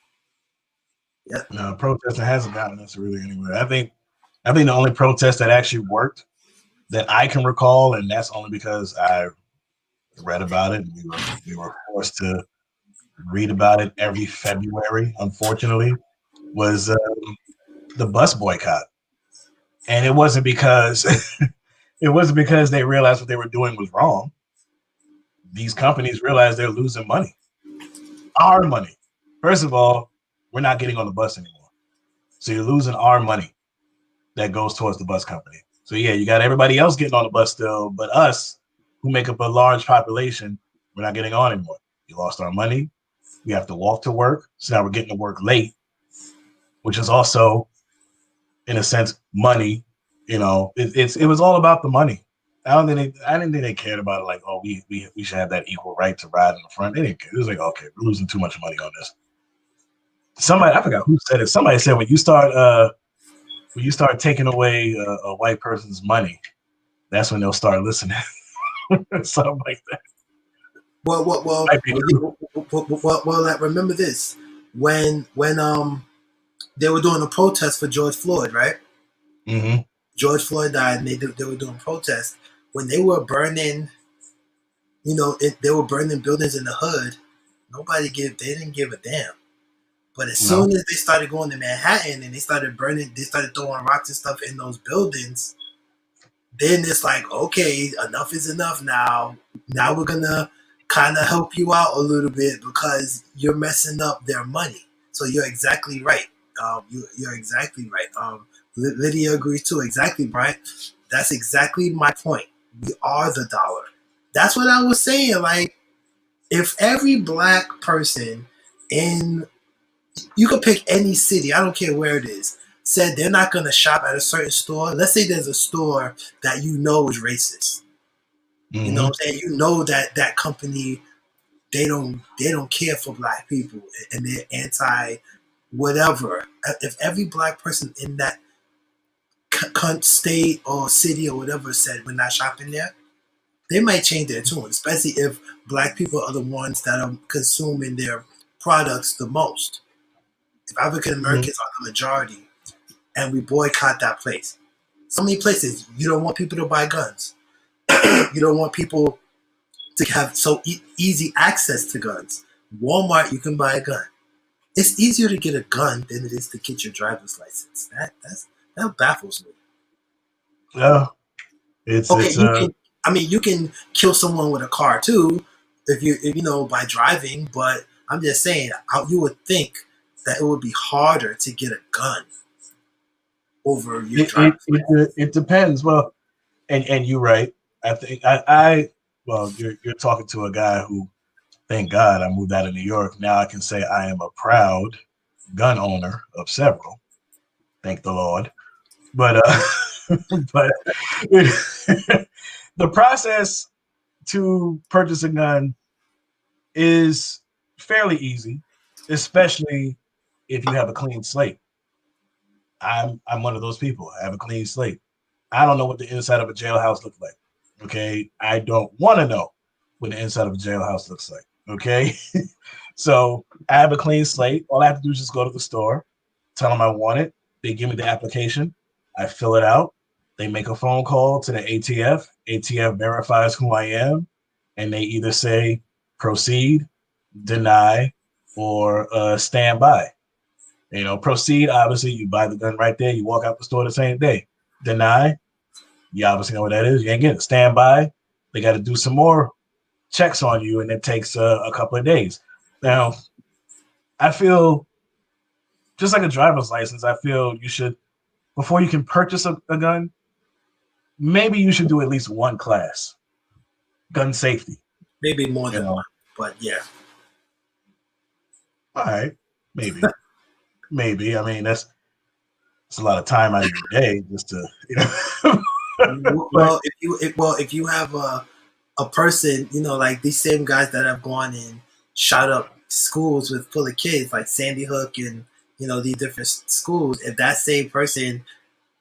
Yep. No, protesting hasn't gotten us really anywhere. I think I think the only protest that actually worked that I can recall, and that's only because I read about it. We were forced to read about it every February, unfortunately, was the bus boycott. And it wasn't because it wasn't because they realized what they were doing was wrong. These companies realized they're losing money. Our money. First of all, we're not getting on the bus anymore. So you're losing our money that goes towards the bus company. So yeah, you got everybody else getting on the bus still, but us, who make up a large population, we're not getting on anymore. You lost our money. We have to walk to work. So now we're getting to work late, which is also, in a sense, money. You know, it was all about the money. I didn't think they cared about it. Like, oh, we should have that equal right to ride in the front. They didn't care. It was like, okay, we're losing too much money on this. Somebody, I forgot who said it. Somebody said when you start taking away a white person's money, that's when they'll start listening. Something like that. Well, like, remember this when they were doing a protest for George Floyd, right? Mm-hmm. George Floyd died, and they were doing protests when they were burning. They were burning buildings in the hood. They didn't give a damn. But as No. soon as they started going to Manhattan and they started throwing rocks and stuff in those buildings, then it's like, okay, enough is enough now. Now we're gonna kind of help you out a little bit because you're messing up their money. So you're exactly right. You're exactly right. Lydia agrees too. Exactly, Brian. That's exactly my point. We are the dollar. That's what I was saying. Like, if every black person in you could pick any city, I don't care where it is, said they're not going to shop at a certain store. Let's say there's a store that you know is racist. You know Mm-hmm. what I'm saying? You know that company, they don't care for black people and they're anti whatever. If every black person in that state or city or whatever said we're not shopping there, they might change their tune, especially if black people are the ones that are consuming their products the most. If African Mm-hmm. Americans are the majority and we boycott that place, so many places you don't want people to buy guns. You don't want people to have so easy access to guns. Walmart, you can buy a gun. It's easier to get a gun than it is to get your driver's license. That baffles me. Yeah. It's Okay, it's you can. I mean, you can kill someone with a car too, if you know by driving. But I'm just saying, you would think that it would be harder to get a gun over your driver's license. it depends. Well, and you're right. I think I well, you're talking to a guy who, thank God, I moved out of New York. Now I can say I am a proud gun owner of several. Thank the Lord. But but the process to purchase a gun is fairly easy, especially if you have a clean slate. I'm one of those people. I have a clean slate. I don't know what the inside of a jailhouse looks like. Okay. I don't want to know what the inside of a jailhouse looks like. Okay. So I have a clean slate. All I have to do is just go to the store, tell them I want it. They give me the application. I fill it out. They make a phone call to the ATF. ATF verifies who I am, and they either say proceed, deny, or stand by. You know, proceed, obviously, you buy the gun right there. You walk out the store the same day. Deny, you obviously know what that is. You ain't getting it. Stand by, they got to do some more checks on you, and it takes a couple of days. Now, I feel just like a driver's license, I feel you should, before you can purchase a gun, maybe you should do at least one class, gun safety. Maybe more You than one, know, but yeah. all right, maybe, maybe. I mean, that's a lot of time out of your day just to, you know. But If you have a person, like these same guys that have gone and shot up schools with full of kids, like Sandy Hook and these different schools. If that same person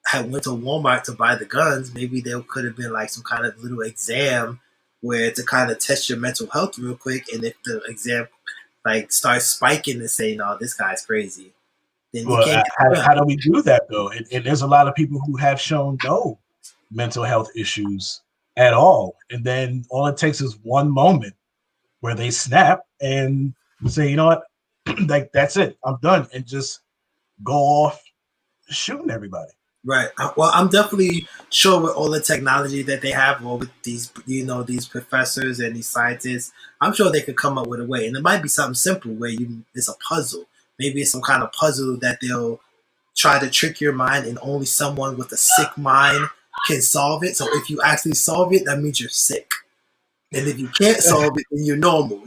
had went to Walmart to buy the guns, maybe there could have been like some kind of little exam where to kind of test your mental health real quick. And if the exam like starts spiking and say, "No, this guy's crazy," then you Well, can't get the how do we do that though? And there's a lot of people who have shown no mental health issues at all, and then all it takes is one moment where they snap and say, you know what, like that's it, I'm done, and just go off shooting everybody. Right. Well, I'm definitely sure with all the technology that they have, or with these, these professors and these scientists, I'm sure they could come up with a way. And it might be something simple where it's a puzzle. Maybe it's some kind of puzzle that they'll try to trick your mind, and only someone with a sick mind can solve it. So if you actually solve it, that means you're sick. And if you can't solve it, then you're normal.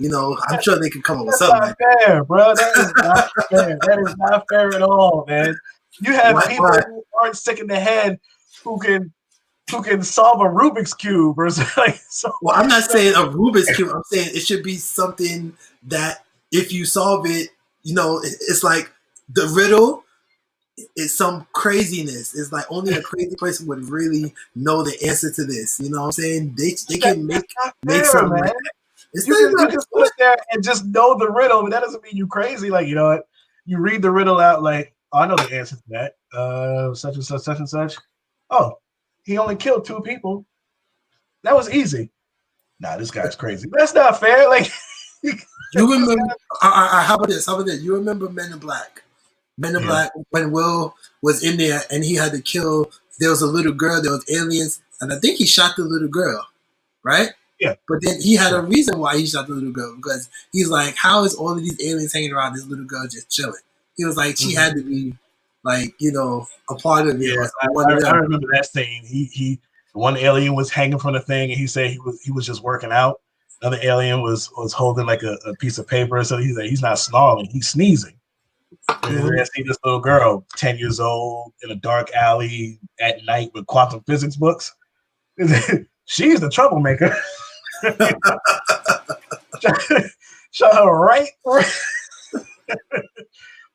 I'm sure they can come up with That's something not like that. fair, bro. That is not fair. That is not fair at all, man. You have people Why? who aren't sick in the head who can solve a Rubik's cube or something. Like, so Well, I'm not saying a Rubik's Cube. I'm saying it should be something that if you solve it, it's like the riddle is some craziness. It's like only a crazy person would really know the answer to this. You know what I'm saying? They can make fair, something man. like that. It's You not can sit there and just know the riddle, but that doesn't mean you crazy. Like, you know what? You read the riddle out like, oh, I know the answer to that. Such and such, such and such. Oh, he only killed 2 people. That was easy. Nah, this guy's crazy. That's not fair. Like, you remember? How about this? How about this? You remember Men in Black? Men in Black, when Will was in there and he had to kill. There was a little girl. There was aliens, and I think he shot the little girl, right? Yeah. But then he had a reason why he shot the little girl, because he's like, how is all of these aliens hanging around this little girl just chilling? He was like, she had to be like, a part of it. Yeah, I remember that scene. He one alien was hanging from the thing, and he said he was just working out. Another alien was holding like a piece of paper, so he's not snarling, he's sneezing. And I see this little girl, 10 years old, in a dark alley at night with quantum physics books. She's the troublemaker. Shut her right.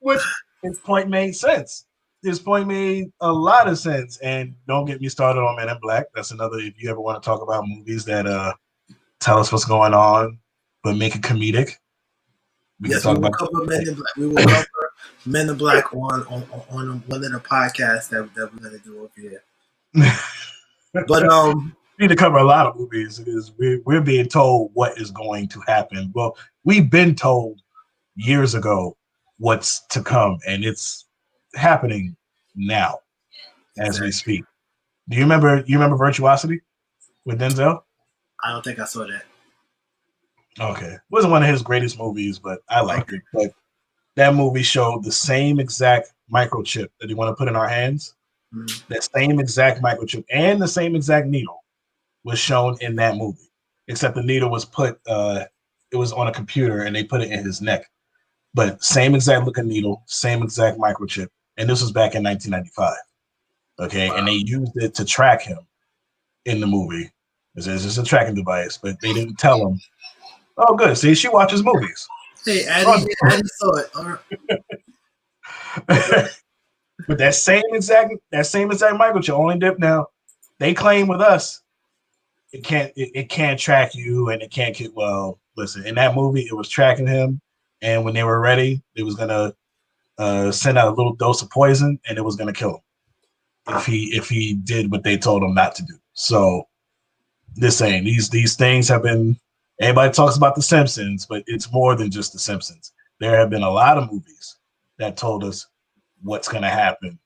Which his point made sense. His point made a lot of sense. And don't get me started on Men in Black. That's another, if you ever want to talk about movies that tell us what's going on, but make it comedic. We will cover Men in Black. We will cover Men in Black on one of the podcasts that we're going to do over here. But we need to cover a lot of movies because we're being told what is going to happen. Well, we've been told years ago what's to come, and it's happening now as we speak. Do you remember Virtuosity with Denzel? I don't think I saw that. Okay. It wasn't one of his greatest movies, but I liked it. But that movie showed the same exact microchip that you want to put in our hands. Mm-hmm. That same exact microchip and the same exact needle was shown in that movie, except the needle was put, it was on a computer and they put it in his neck. But same exact looking needle, same exact microchip. And this was back in 1995. Okay. Wow. And they used it to track him in the movie. It's just a tracking device, but they didn't tell him. Oh, good. See, she watches movies. Hey, Addie saw it. All right. But that same exact microchip, only dip now. They claim with us, it can't track you, and it can't get. Well, listen, in that movie, it was tracking him, and when they were ready, it was gonna send out a little dose of poison, and it was gonna kill him if he did what they told him not to do. So, this saying these things have been. Everybody talks about The Simpsons, but it's more than just The Simpsons. There have been a lot of movies that told us what's going to happen,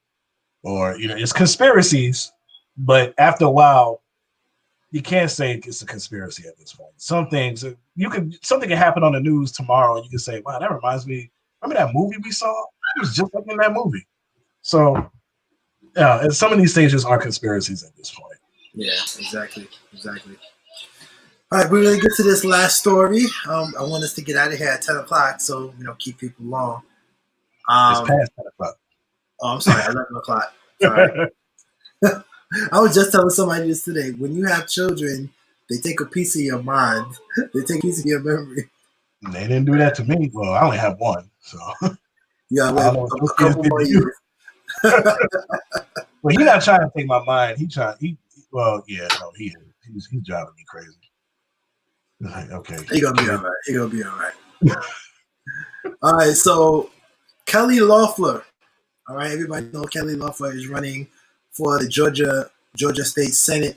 or it's conspiracies. But after a while, you can't say it's a conspiracy at this point. Some things something can happen on the news tomorrow, and you can say, "Wow, that reminds me. Remember that movie we saw? It was just like in that movie." So, and some of these things just are conspiracies at this point. Yeah, exactly. All right, we're going to get to this last story. I want us to get out of here at 10 o'clock, so keep people long. It's past 10 o'clock. Oh, I'm sorry, 11 o'clock. Sorry. I was just telling somebody this today. When you have children, they take a piece of your mind. They take a piece of your memory. They didn't do that to me. Well, I only have one, so. Yeah, like a couple more years. Well, he's not trying to take my mind. He's driving me crazy. Okay. He's gonna be all right. All right, so Kelly Loeffler All right, everybody know Kelly Loeffler is running for the Georgia State Senate.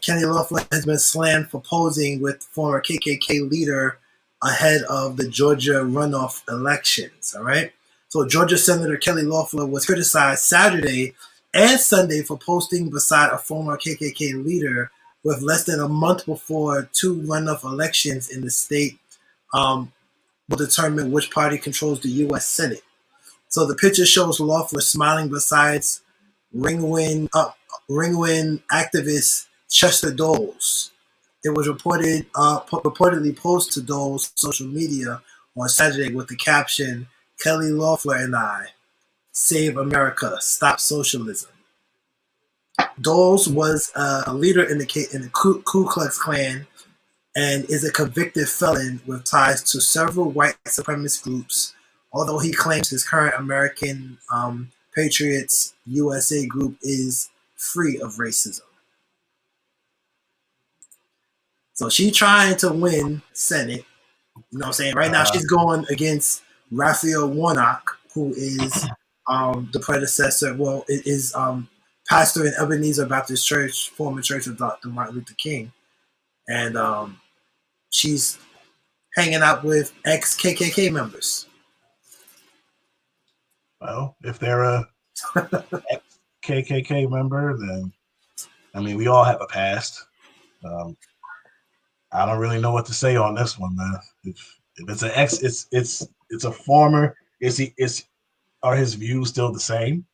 Kelly Loeffler has been slammed for posing with former KKK leader ahead of the Georgia runoff elections. All right, so Georgia Senator Kelly Loeffler was criticized Saturday and Sunday for posting beside a former KKK leader with less than a month before two runoff elections in the state will determine which party controls the U.S. Senate. So the picture shows Loeffler smiling beside Ringwind activist Chester Doles. It was reportedly posted to Doles' social media on Saturday with the caption, Kelly Loeffler and I, Save America, Stop Socialism. Doles was a leader in the Ku Klux Klan and is a convicted felon with ties to several white supremacist groups, although he claims his current American Patriots USA group is free of racism. So she's trying to win Senate. You know what I'm saying? Right now she's going against Raphael Warnock, who is the predecessor, well, it is pastor in Ebenezer Baptist Church, former church of Dr. Martin Luther King. And she's hanging out with ex-KKK members. Well, if they're a ex-KKK member, then, I mean, we all have a past. I don't really know what to say on this one, man. If it's an ex, it's a former. Are his views still the same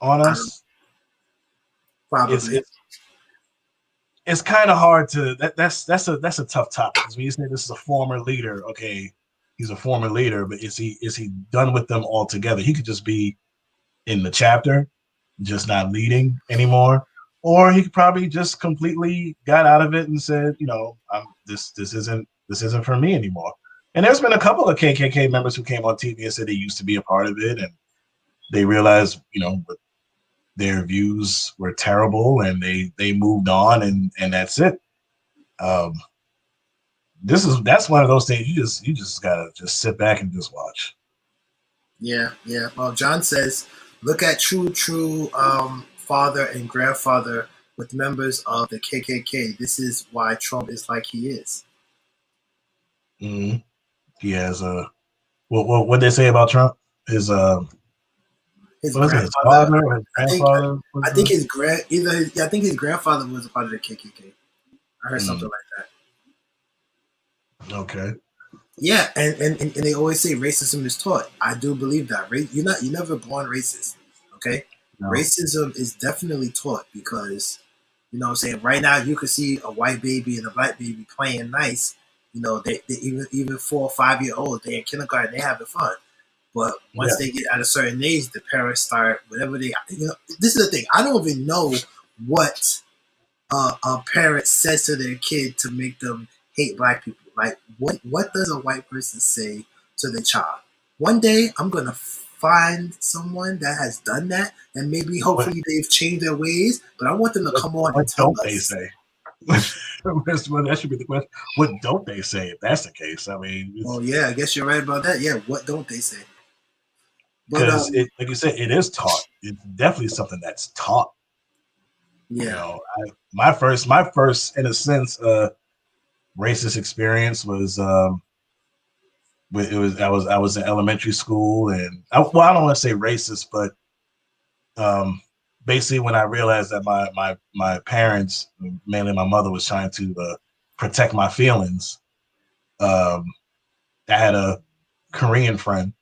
on us? Probably. It's kind of hard to that's a tough topic, because when you say this is a former leader, okay, he's a former leader, but is he done with them altogether? He could just be in the chapter, just not leading anymore, or he probably just completely got out of it and said, you know, this isn't for me anymore. And there's been a couple of KKK members who came on TV and said they used to be a part of it, and they realized, you know, their views were terrible, and they moved on, and that's it. That's one of those things you just gotta just sit back and just watch. Yeah. Well, John says, look at true father and grandfather with members of the KKK. This is why Trump is like he is. Mm-hmm. He has what they say about Trump? His grandfather, his father or his grandfather? I think his grandfather was a part of the KKK. I heard something like that. Okay. Yeah, and they always say racism is taught. I do believe that. You're never born racist. Okay? No. Racism is definitely taught, because, you know what I'm saying, right now you could see a white baby and a black baby playing nice. You know, they even 4 or 5 year olds, they're in kindergarten, they having fun. But once they get at a certain age, the parents start whatever they, you know, this is the thing. I don't even know what a parent says to their kid to make them hate black people. Like, what does a white person say to their child? One day I'm gonna find someone that has done that, and maybe hopefully they've changed their ways. But I want them to come on and tell us. What don't they say? That should be the question. What don't they say, if that's the case? I mean, well, yeah, I guess you're right about that. Yeah, what don't they say? Because like you said, it is taught. It's definitely something that's taught. Yeah. You know, my first, in a sense, racist experience was I was in elementary school, and I don't want to say racist, but basically when I realized that my parents, mainly my mother, was trying to protect my feelings. I had a Korean friend.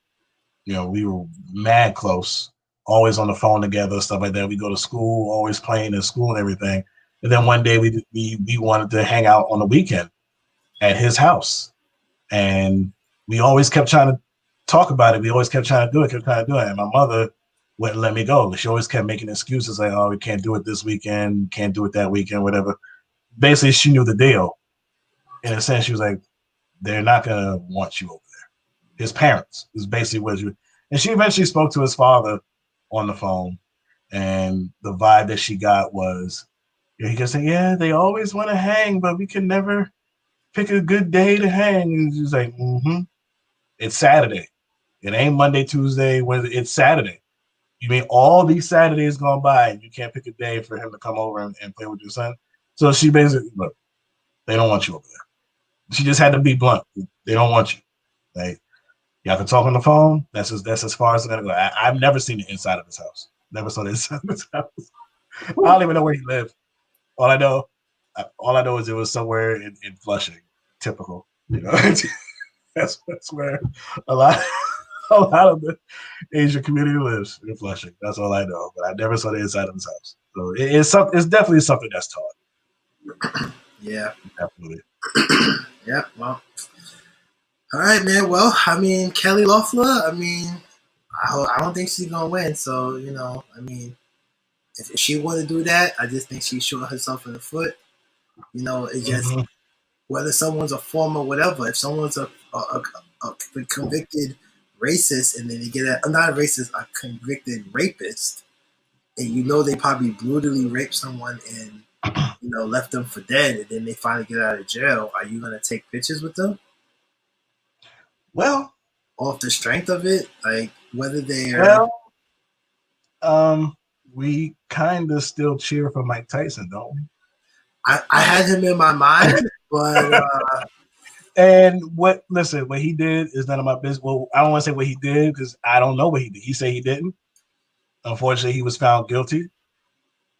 You know, we were mad close, always on the phone together, stuff like that. We go to school, always playing in school and everything. And then one day we wanted to hang out on the weekend at his house, and we always kept trying to talk about it. We always kept trying to do it, and my mother wouldn't let me go. She always kept making excuses like, "Oh, we can't do it this weekend, can't do it that weekend, whatever." Basically, she knew the deal. In a sense, she was like, "They're not gonna want you over there." His parents is basically what you. And she eventually spoke to his father on the phone, and the vibe that she got was, he could say, "Yeah, they always want to hang, but we can never pick a good day to hang." And she's like, "It's Saturday. It ain't Monday, Tuesday, Wednesday. It's Saturday. You mean all these Saturdays gone by and you can't pick a day for him to come over and play with your son? So she basically, look, they don't want you over there. She just had to be blunt. They don't want you. Like, y'all can talk on the phone. That's as far as it's gonna go. I've never seen the inside of his house. Never saw the inside of his house. I don't even know where he lived. All I know is it was somewhere in Flushing. Typical, you know. that's where a lot of the Asian community lives, in Flushing. That's all I know. But I never saw the inside of his house. So it's definitely something that's taught. Yeah, definitely. Yeah. Well, all right, man. Well, I mean, Kelly Loeffler. I mean, I don't think she's gonna win. So I mean, if she want to do that, I just think she's shooting herself in the foot. It's just whether someone's a former whatever. If someone's a convicted racist and then they get not a racist, a convicted rapist, and they probably brutally raped someone and left them for dead, and then they finally get out of jail, are you gonna take pictures with them? Well, off the strength of it, like whether they're we kind of still cheer for Mike Tyson, don't we? I had him in my mind, but and what he did is none of my business. Well, I don't want to say what he did because I don't know what he did. He said he didn't. Unfortunately, he was found guilty.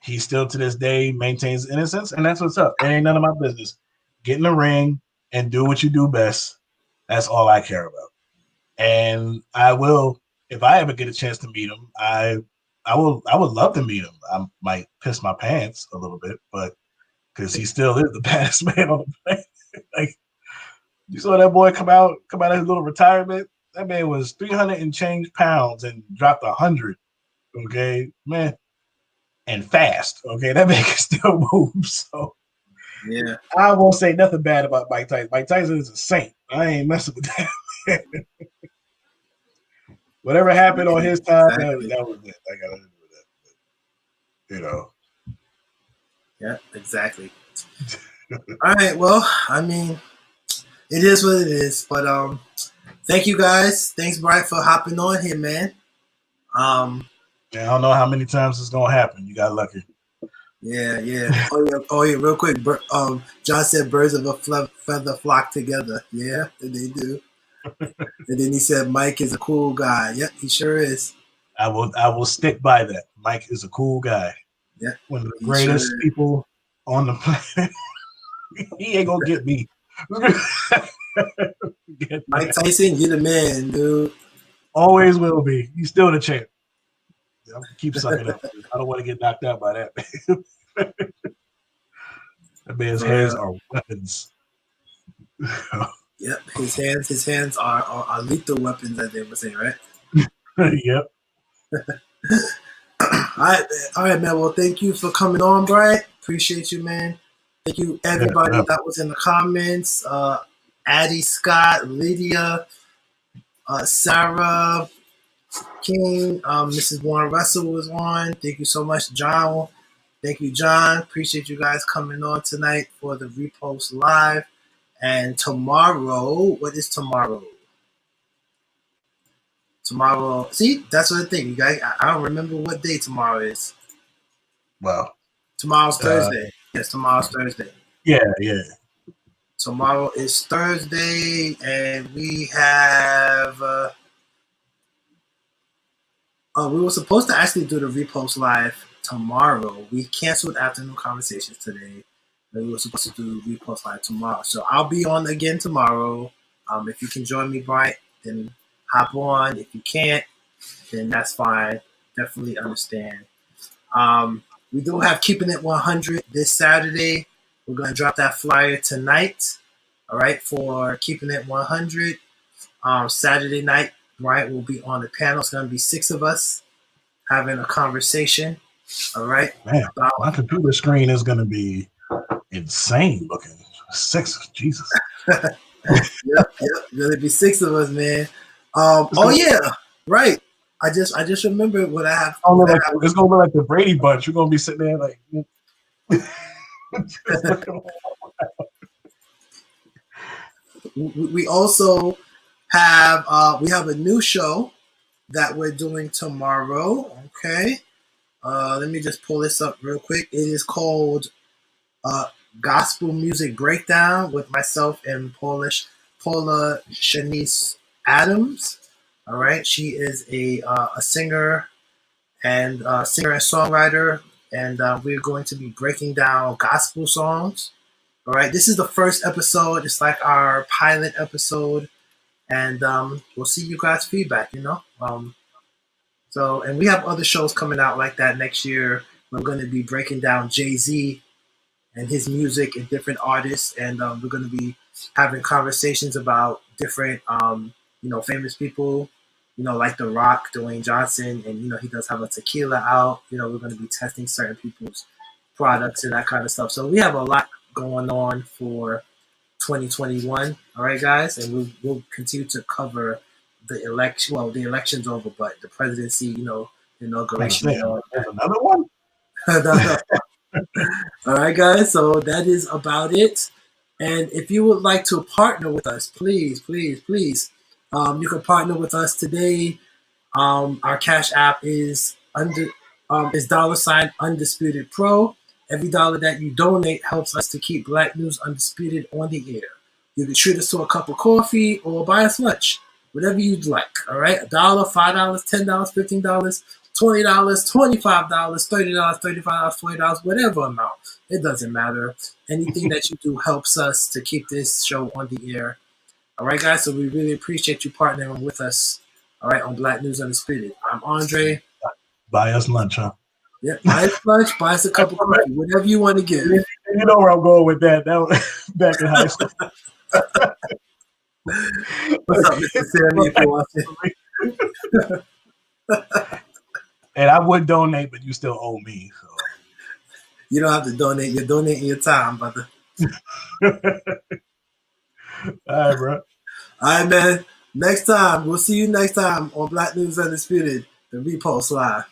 He still to this day maintains innocence, and that's what's up. It ain't none of my business. Get in the ring and do what you do best. That's all I care about. And I will, if I ever get a chance to meet him, I would love to meet him. I might piss my pants a little bit, but because he still is the baddest man on the planet. Like, you saw that boy come out of his little retirement. That man was 300 and change pounds and dropped 100. Okay, man, and fast. Okay, that man can still move. So yeah, I won't say nothing bad about Mike Tyson. Mike Tyson is a saint. I ain't messing with that. Whatever happened on his time, exactly. that was it. I got to do with that. Yeah, exactly. All right. Well, I mean, it is what it is. But thank you guys. Thanks, Brian, for hopping on here, man. Yeah, I don't know how many times it's gonna happen. You got lucky. Yeah. Oh yeah. Real quick. John said birds of a feather flock together. Yeah, they do. And then he said Mike is a cool guy. Yep, he sure is. I will stick by that. Mike is a cool guy. Yeah, one of the greatest people on the planet. He ain't gonna get me. Mike Tyson, you're the man, dude. Always will be. He's still the champ. I'm gonna keep sucking up. I don't want to get knocked out by that man. That man's hands are weapons. Yep, his hands are lethal weapons, as they would say, right? Yep. All right, man. Well, thank you for coming on, Brian. Appreciate you, man. Thank you, everybody that was in the comments. Addie, Scott, Lydia, Sarah, King, Mrs. Warren Russell was on. Thank you so much, John. Thank you, John. Appreciate you guys coming on tonight for the Repost Live. And tomorrow, what is tomorrow? Tomorrow, see, that's what I think. You guys, I don't remember what day tomorrow is. Wow. Tomorrow's Thursday. Yes, tomorrow's Thursday. Yeah. Tomorrow is Thursday, and we have. We were supposed to actually do the Repost Live tomorrow. We canceled afternoon conversations today. And we were supposed to do Repost Live tomorrow. So I'll be on again tomorrow. If you can join me, Brian, then hop on. If you can't, then that's fine. Definitely understand. We do have Keeping It 100 this Saturday. We're going to drop that flyer tonight, all right, for Keeping It 100. Saturday night, Brian will be on the panel. It's going to be 6 of us having a conversation, all right? Man, my computer screen is going to be insane looking. 6, Jesus. Yep. Going to be 6 of us, man. Oh, yeah, right. I just remembered what I have. It's gonna look like the Brady Bunch. You're gonna be sitting there like. We also we have a new show that we're doing tomorrow. Okay. Let me just pull this up real quick. It is called uh, Gospel Music Breakdown with myself and Paula Shanice Adams. All right, she is a singer and songwriter, and we're going to be breaking down gospel songs. All right, this is the first episode. It's like our pilot episode, and we'll see you guys' feedback. And we have other shows coming out like that next year. We're going to be breaking down Jay-Z and his music and different artists, and we're going to be having conversations about different, famous people, like The Rock, Dwayne Johnson, and he does have a tequila out. We're going to be testing certain people's products and that kind of stuff. So we have a lot going on for 2021. All right, guys, and we'll continue to cover the election. Well, the election's over, but the presidency, the inauguration. There's another one. All right, guys. So that is about it. And if you would like to partner with us, please, please, please, you can partner with us today. Our Cash App is $_ Pro. Every dollar that you donate helps us to keep Black News Undisputed on the air. You can treat us to a cup of coffee or buy us lunch, whatever you'd like. All right, $1, $5, $10, $15, $20, $25, $30, $35, $40, whatever amount. It doesn't matter. Anything that you do helps us to keep this show on the air. All right, guys. So we really appreciate you partnering with us. All right, on Black News Undisputed. I'm Andre. Buy us lunch, huh? Yeah, buy us lunch, buy us a cup of coffee, whatever you want to give. You know where I'm going with that. That was back in high school. What's up, Mr. Sammy, if you're watching? And I would donate, but you still owe me. So. You don't have to donate. You're donating your time, brother. All right, bro. All right, man. Next time. We'll see you next time on Black News Undisputed, the Repost Live.